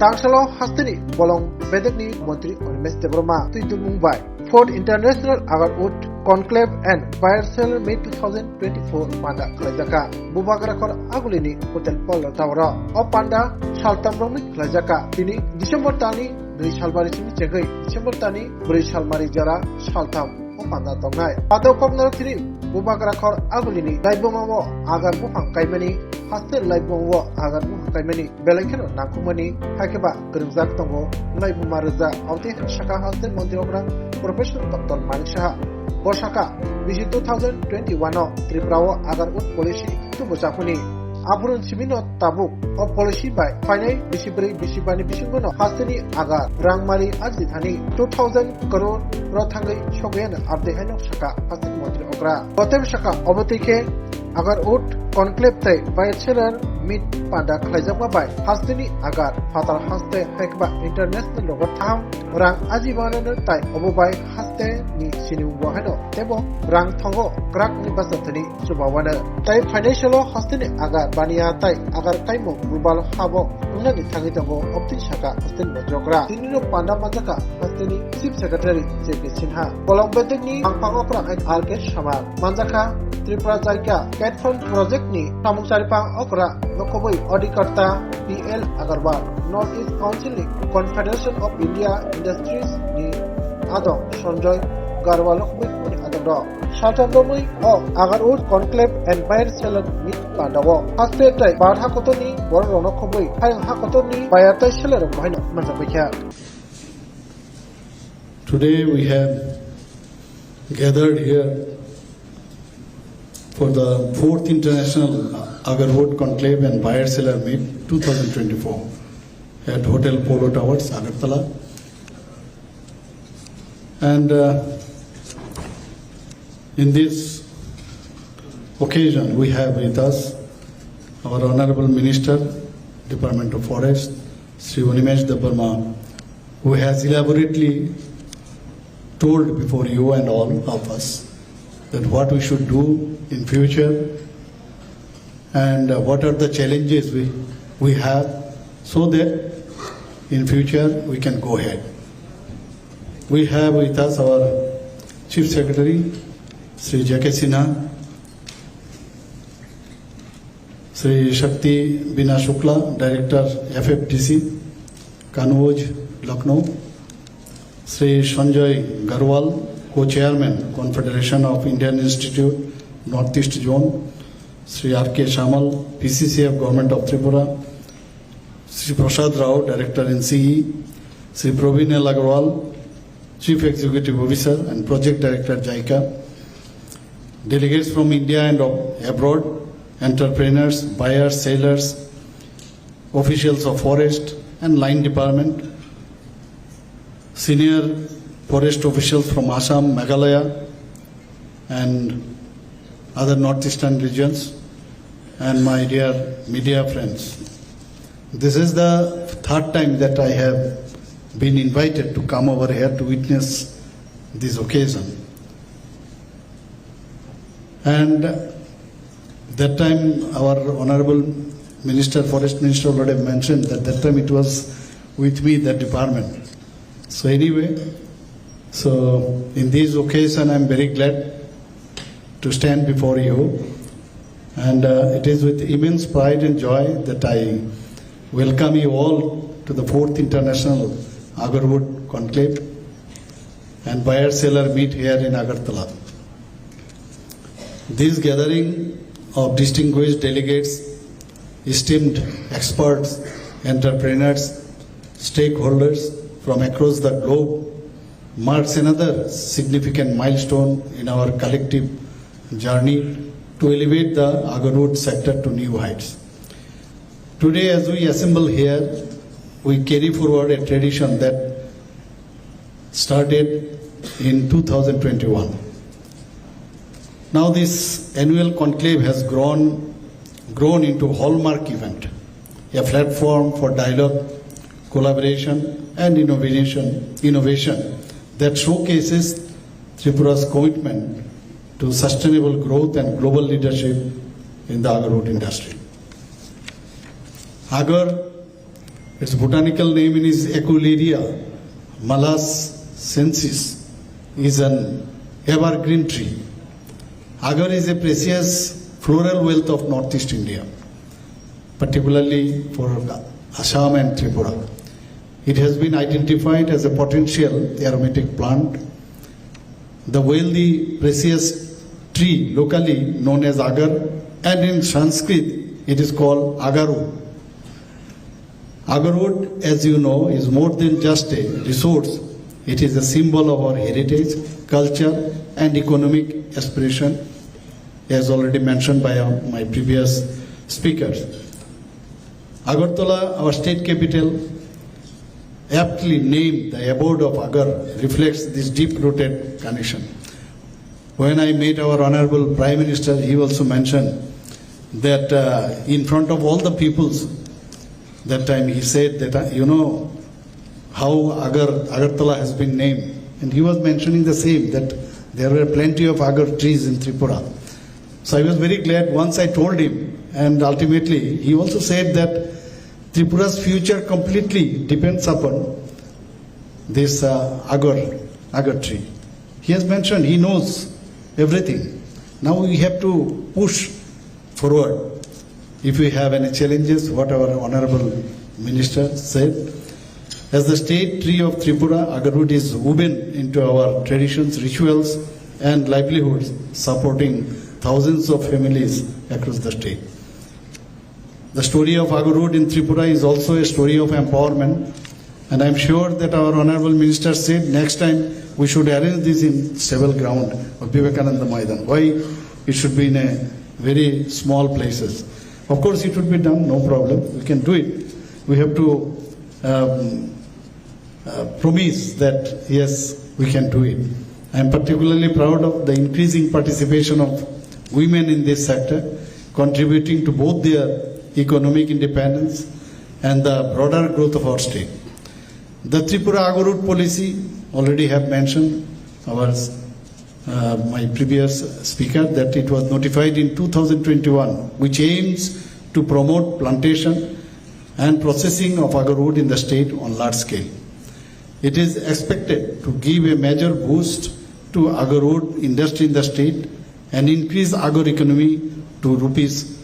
Tangsalo Hastini Bolong Bedekni Montri Onimes Debroma Tuitu Mumbai 4th International Agarwood Conclave and Bayersel May 2024 Panda Klajaka Bubagarakor Agulini Hotel Polo Tawra O Panda Shaltamromi Klajaka Tini December Tani Dui Shalbari Chimi Chegai December Tani Buri Shalmari Jara Shaltam O Panda Tongai Pado Kognar Tini Bubagarakor Agulini Laibongo Agar Bufang Kaimani Haste Laibongo Agar Bufang Kaimani Belekino Nakumani Hakeba Grimzak Tongo Laibumaraza Auti Shaka Haste Montiograng Professional Dr. Manisha Boshaka Vision 2021 Tripura Agarwood Policy to Bosakuni Aburun Simino Tabuk or Policy by Fine Bisibri Bisibani Bisimono Hastini Agar Rangmari Azitani 2000 Koro Rotangi Shogan of the Heno Shaka Hastin Montri Ogra Botem Shaka Obotike Agarwood Conclave Bayersel Meet Panda Klajama by Hastini Agar Fatal Haste Hekba International Logotam Rang Ajibanan Tai Obobai Haste Ni Sinu Wahano Tebo Rang Tongo Krak Ni Basatani Subawana Tai Financial Hastini Agar Bania Tai Agar Kaimo Rubal Habo Unani Tangitango Opti Shaka Hastin Mojogra Tinino Panda Mazaka Hastini Chief Secretary J.P. Sinha Bolong Bedekni Angpangopra and Alkesh Shamar Manzaka Tripura Jaika Cat Fund Project Ni Tamung Saripang Okra Lokoboi Audikarta P.L. Agarwal Northeast Council Ni Confederation of India Industries Ni Adong Sanjoy Garwal Lokoboi Ni Adong Shatamdomoi O Agarwood Conclave and Bayersel Meet Pandawo Haste Tai Barha Kotoni Borono Koboi Hayang Hakotoni Bayata Seller Mahino Manzabikya. Today we have gathered here for the 4th International Agarwood Conclave and Bayersel Meet 2024 at Hotel Polo Towers, Agartala. And in this occasion, we have with us our Honorable Minister, Department of Forest, Sri Unimesh Debarma, who has elaborately told before you and all of us that what we should do in future and what are the challenges we have so that in future we can go ahead. We have with us our Chief Secretary, Sri J.K. Sinha, Sri Shakti Bina Shukla, Director FFTC, Kanwoj, Lucknow, Sri Sanjoy Garwal, Co-Chairman, Confederation of Indian Institute, Northeast Zone, Sri R.K. Shamal, PCCF Government of Tripura, Sri Prasad Rao, Director NCE, Sri Praveen L. Agarwal, Chief Executive Officer and Project Director JICA, delegates from India and abroad, entrepreneurs, buyers, sellers, officials of forest and line department, senior forest officials from Assam, Meghalaya and other northeastern regions, and my dear media friends. This is the third time that I have been invited to come over here to witness this occasion. And that time our Honorable Minister, Forest Minister already mentioned that time it was with me, that department. So anyway, so in this occasion I am very glad to stand before you, and it is with immense pride and joy that I welcome you all to the 4th International Agarwood Conclave and Bayersel Meet here in Agartala. This gathering of distinguished delegates, esteemed experts, entrepreneurs, stakeholders from across the globe marks another significant milestone in our collective journey to elevate the agarwood sector to new heights. Today, as we assemble here, we carry forward a tradition that started in 2021. Now this annual conclave has grown into a hallmark event, a platform for dialogue, collaboration and innovation that showcases Tripura's commitment to sustainable growth and global leadership in the agarwood industry. Agar Its botanical name is Echuleria malasensis, is an evergreen tree. Agar is a precious floral wealth of northeast India, particularly for Assam and Tripura. It has been identified as a potential aromatic plant. The wealthy precious tree locally known as agar, and in Sanskrit it is called agarwood. Agarwood, as you know, is more than just a resource. It is a symbol of our heritage, culture and economic aspiration, as already mentioned by my previous speakers. Agartala, our state capital, aptly named the abode of Agar, reflects this deep-rooted connection. When I met our Honorable Prime Minister, he also mentioned that in front of all the peoples, that time he said that, you know, how Agartala has been named. And he was mentioning the same, that there were plenty of agar trees in Tripura. So I was very glad once I told him, and ultimately he also said that Tripura's future completely depends upon this agar tree. He has mentioned, he knows everything. Now we have to push forward. If we have any challenges, what our Honorable Minister said, as the state tree of Tripura, agarwood is woven into our traditions, rituals and livelihoods, supporting thousands of families across the state. The story of agarwood in Tripura is also a story of empowerment, and I am sure that our Honorable Minister said next time we should arrange this in civil ground of Vivekananda Maidan. Why it should be in a very small places? Of course it would be done, no problem, we can do it. We have to promise that yes, we can do it. I am particularly proud of the increasing participation of women in this sector, contributing to both their economic independence and the broader growth of our state. The Tripura agarwood policy, already have mentioned my previous speaker, that it was notified in 2021, which aims to promote plantation and processing of agarwood in the state on large scale. It is expected to give a major boost to agarwood industry in the state and increase agar economy to rupees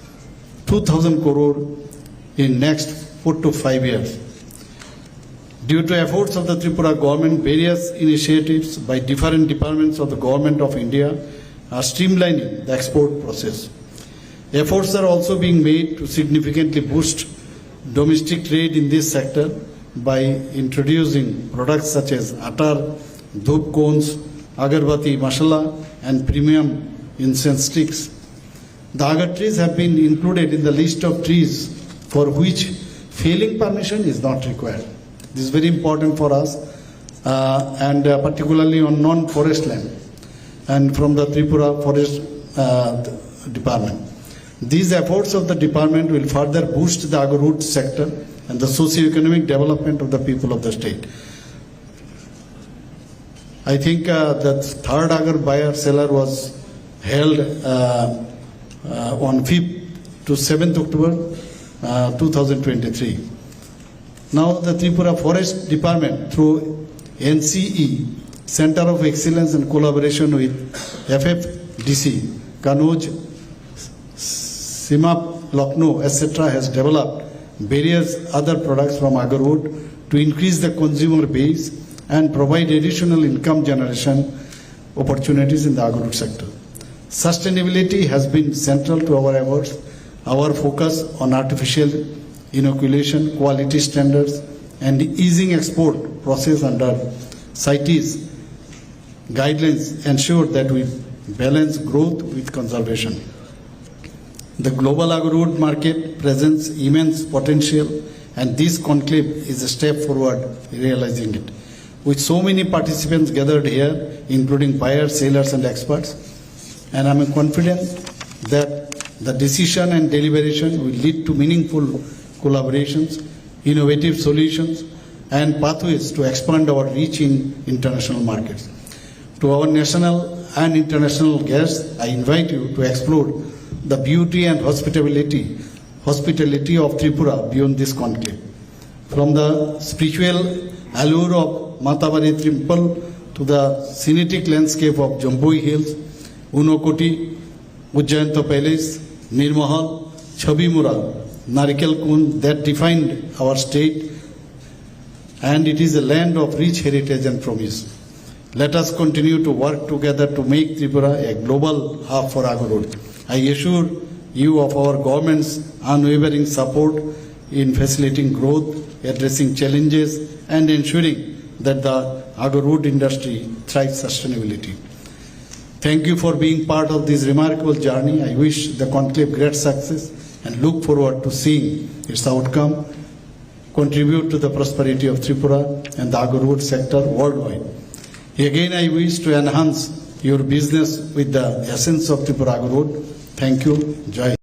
2,000 crore in next 4 to 5 years. Due to efforts of the Tripura government, various initiatives by different departments of the Government of India are streamlining the export process. Efforts are also being made to significantly boost domestic trade in this sector by introducing products such as attar, dhoop cones, agarbatti, masala and premium incense sticks. The agar trees have been included in the list of trees for which felling permission is not required. This is very important for us and particularly on non-forest land and from the Tripura Forest Department. These efforts of the department will further boost the agarwood sector and the socio-economic development of the people of the state. I think the third agar buyer seller was held on 5th to 7th October 2023. Now the Tripura Forest Department through NCE, Center of Excellence and Collaboration with FFDC, Kanauj, Simap, Lucknow, etc. has developed various other products from agarwood to increase the consumer base and provide additional income generation opportunities in the agarwood sector. Sustainability has been central to our efforts. Our focus on artificial inoculation, quality standards and easing export process under CITES guidelines ensure that we balance growth with conservation. The global agarwood market presents immense potential and this conclave is a step forward realizing it. With so many participants gathered here, including buyers, sellers and experts, and I am confident that the decision and deliberation will lead to meaningful collaborations, innovative solutions and pathways to expand our reach in international markets. To our national and international guests, I invite you to explore the beauty and hospitality of Tripura beyond this conclave. From the spiritual allure of Matabari Temple to the scenic landscape of Jambui Hills, Unokoti, Ujjayanta Palace, Nirmahal, Chabimura, Narikel Kund that defined our state, and it is a land of rich heritage and promise. Let us continue to work together to make Tripura a global hub for Agarud. I assure you of our government's unwavering support in facilitating growth, addressing challenges, and ensuring that the Agarud industry thrives sustainability. Thank you for being part of this remarkable journey. I wish the conclave great success and look forward to seeing its outcome contribute to the prosperity of Tripura and the Agarud sector worldwide. Again, I wish to enhance your business with the essence of Tripura Agarud. Thank you. Jai.